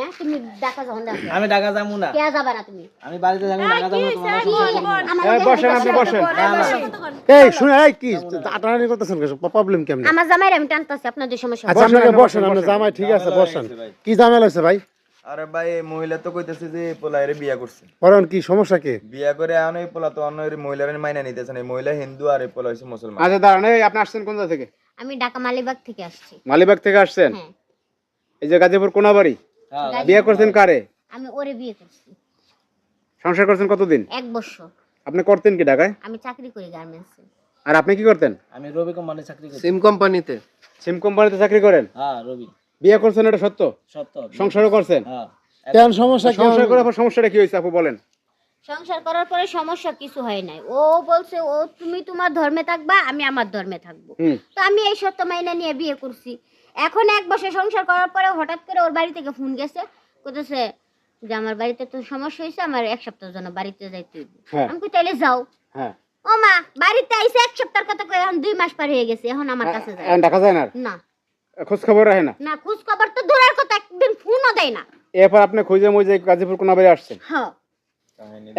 হ্যাঁ তুমি ঢাকা যাও না আমি ঢাকা যাবো না। কে যাবা না তুমি? আমি বাড়িতে যাবো, ঢাকা যাবো তোমার সংসার। এই বসেন, আপনি বসেন। এই শুনে, এই কি আটানি করতেছেন? প্রবলেম কেমন? আমার জামাইরে আমি টানতাছি, আপনাদের সমস্যা। আচ্ছা আপনারা বসেন, আপনি জামাই ঠিক আছে, বসেন। কি ঝামেলা হইছে ভাই? আরে ভাই এই মহিলা তো কইতেছে যে পোলারে বিয়া করছে, পরন কি সমস্যা কি? বিয়া করে এখন এই পোলা তো অন্য মহিলার মাইনা নিতেছে না। এই মহিলা হিন্দু আর এই পোলা হচ্ছে মুসলমান। আচ্ছা দাঁড়ান, এই আপনি আসছেন কোন জায়গা থেকে? আমি ঢাকা মালিবাগ থেকে আসছি। মালিবাগ থেকে আসছেন? হ্যাঁ। এই যে গাজীপুর কোনাবাড়ি। হ্যাঁ, বিয়ে করছেন কারে? আমি ওরে বিয়ে করছি। সংসার করছেন কতদিন? 1 বছর। আপনি করতেন কি ঢাকায়? আমি চাকরি করি গার্মেন্টসে। আর আপনি কি করতেন? আমি রবি কোম্পানি চাকরি করি। সিম কোম্পানিতে। সিম কোম্পানিতে চাকরি করেন? হ্যাঁ রবি। বিয়ে করছেন এটা সত্য? সত্য। সংসারও করছেন? হ্যাঁ। কেন সমস্যা? সংসার করার পর সমস্যাটা কি হয়েছে আপু বলেন? সংসার করার পরে সমস্যা কিছু হয় নাই। ও বলছে ও তুমি তোমার ধর্মে থাকবা, আমি আমার ধর্মে থাকবো। তো আমি এই সত্য মাইনা নিয়ে বিয়ে করছি। এখন 1 বছর সংসার করার পরে হঠাৎ করে ওর বাড়ি থেকে ফোন গেছে, কইতেছে যে আমার বাড়িতে তো সমস্যা হয়েছে, আমার 1 সপ্তাহের জন্য বাড়িতে যাইতে হইবে। আমি কই তাইলে যাও। হ্যাঁ। ও মা বাড়িতে আইছে 1 সপ্তাহের কথা কই, এখন 2 মাস পার হয়ে গেছে, এখন আমার কাছে যায় এখন ঢাকা যায় না? না। খোঁজ খবর রাখে না? না খোঁজ খবর তো দূরের কথা, একদিন ফোনও দেয় না। এরপর আপনি খুঁজে মুজে গাজীপুর কোনাবাড়ি আসছেন। হ্যাঁ।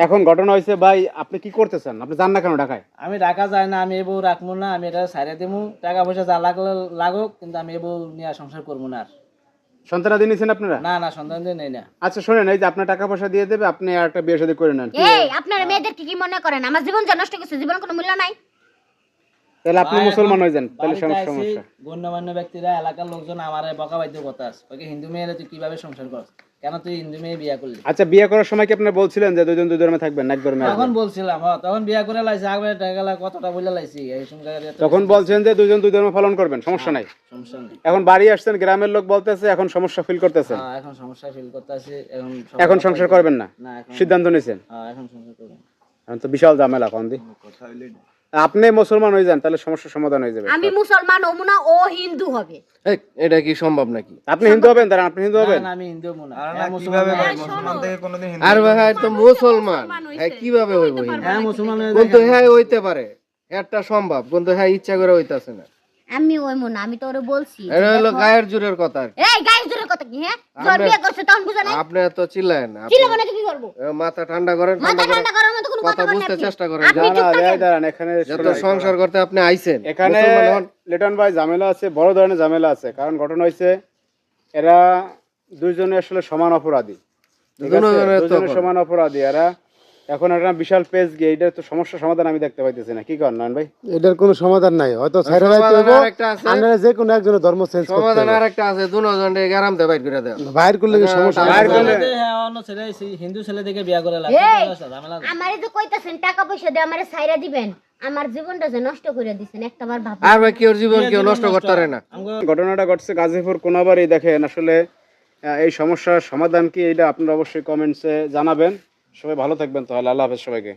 এখন ঘটনা হয়েছে ভাই, আপনি কি করতেছেন? আপনি যান না কেন ঢাকায়? আমি ঢাকা যাই না, আমি এবউ রাখবো না, আমি এটা ছাইরা দেবো। টাকা পয়সা যা লাগলে লাগুক, কিন্তু আমি এবউ নিয়ে সংসার করবো না আর। সন্তানাদি নিয়েছেন আপনারা? না না, সন্তান দিয়ে নেই না। আচ্ছা শোনেন, এই যে আপনার টাকা পয়সা দিয়ে দেবে, আপনি আর একটা বিয়ে শাদী করে নেন। এই আপনারা মেয়েদের কি মনে করেন আমার জীবন যা নষ্ট করছে, জীবন কোনো মূল্য নাই? তাহলে আপনি ভাই, মুসলমান এখন হয়ে যান, তাহলে বাড়িতে আইছি, সমস্যা। গণ্যমান্য ব্যক্তিরা, এলাকার লোকজন আমার বকা বাইতে কথা আছে, ওকে হিন্দু মেয়েরা তুই কিভাবে সংসার করছ, কেন তুই হিন্দু মেয়ে বিয়া করলি? আচ্ছা বিয়ে করার সময় কি আপনি বলছিলেন যে দুজন দুই ধর্মে থাকবেন, এক ধর্মে তখন আসবেন? বলছিলাম, তখন বিয়া করে লাইছি, আগে টাকা কতটা বলে লাইছি, এই সময় তখন বলছেন যে দুজন দুই ধর্ম পালন করবেন, সমস্যা নাই। সমস্যা নেই। এখন বাড়ি আসছেন, গ্রামের লোক বলতেছে এখন সমস্যা ফিল করতেছেন, হ্যাঁ, এখন সমস্যা ফিল করতে আছি। এখন সংসার করবেন না, না, এখন সিদ্ধান্ত নিয়েছেন? হ্যাঁ, এখন সংসার করব। এখন তো বিশাল ঝামেলা কোন দি। কথা হইলেই না। আপনি মুসলমান হয়ে যান, তাহলে সমস্যার সমাধান হয়ে যাবে। আমি মুসলমান হবো না, ও হিন্দু হবে। এই, এটা কি সম্ভব নাকি? আপনি হিন্দু হবেন? দাঁড়ান, আপনি হিন্দু হবেন? না, না, আমি হিন্দু মনে আর হ্যাঁ, না মুসলমান কিভাবে ভাই হয়ে- মুসলমান থেকে কোনোদিন হিন্দু আর ভাই তো মুসলমান, হ্যাঁ কিভাবে হইব হিন্দু? হ্যাঁ মুসলমান হয়ে কিন্তু হ্যাঁ হইতে পারে, একটা সম্ভব, কিন্তু হ্যাঁ ইচ্ছা করে হইতাছে না। আমি ওই মনে, আমি তো ওরে বলছি যে এটা হলো দেখো- গায়ের জোরের কথা আর কি। এই গাইস দূরের কথা কি? হ্যাঁ জোর বিয়ে করছে তখন বুঝা নাই? আপনি এত চিল্লায়েন না, ছিল মানে কি করব? মাথা ঠান্ডা করেন, মাথা ঠান্ডা করার মতো কোনো কথা কথা বলেন বুঝতে আপনি? চেষ্টা করেন। আপনি চুপ দাঁড়ান, থাকেন। দাঁড়ান, এখানে যত শোনেন। সংসার করতে আপনি আইছেন, এখানে মুসলমান হন। লিটন ভাই ঝামেলা আছে, বড় ধরনের ঝামেলা আছে। কারণ ঘটনা হয়েছে এরা দুইজনে আসলে সমান অপরাধী, ঠিক আছে? দুজনের তো দুজনে অপরাধী। সমান অপরাধী এরা। এখন একটা বিশাল পেজ গিয়ে এটার তো সমস্যার সমাধান আমি দেখতে পাইতেছি না। কি করেন নয়ন ভাই? এটার কোনো সমাধান নাই, হয়তো ছাইরা যাইতে সমাধান হইব, আরেকটা আছে। আপনারা যে কোনো একজনের ধর্ম চেঞ্জ করতে সমাধান হবে। আরেকটা আছে, দুজনে গ্যারামতে বাইর করে দেন। বাইর করলে কি সমস্যা? বাইর করলে হ্যাঁ, অন্য ছেলে হিন্দু ছেলে দেখে বিয়া করে লাগে, এই, ঝামেলা। আমারে যে কইতাছেন টাকা পয়সা দিয়ে আমারে ছাইরা দিবেন, আমার জীবনটা যে নষ্ট করে দিবেন একটাবার ভাব। আর ভাই কেউ জীবন কেউ নষ্ট করতে পারে না। ঘটনাটা ঘটছে গাজীপুর কোনাবাড়ি। দেখেন আসলে এই সমস্যার সমাধান কি, এটা আপনারা অবশ্যই কমেন্টসে জানাবেন। সবাই ভালো থাকবেন, তাহলে আল্লাহ হাফেজ সবাইকে।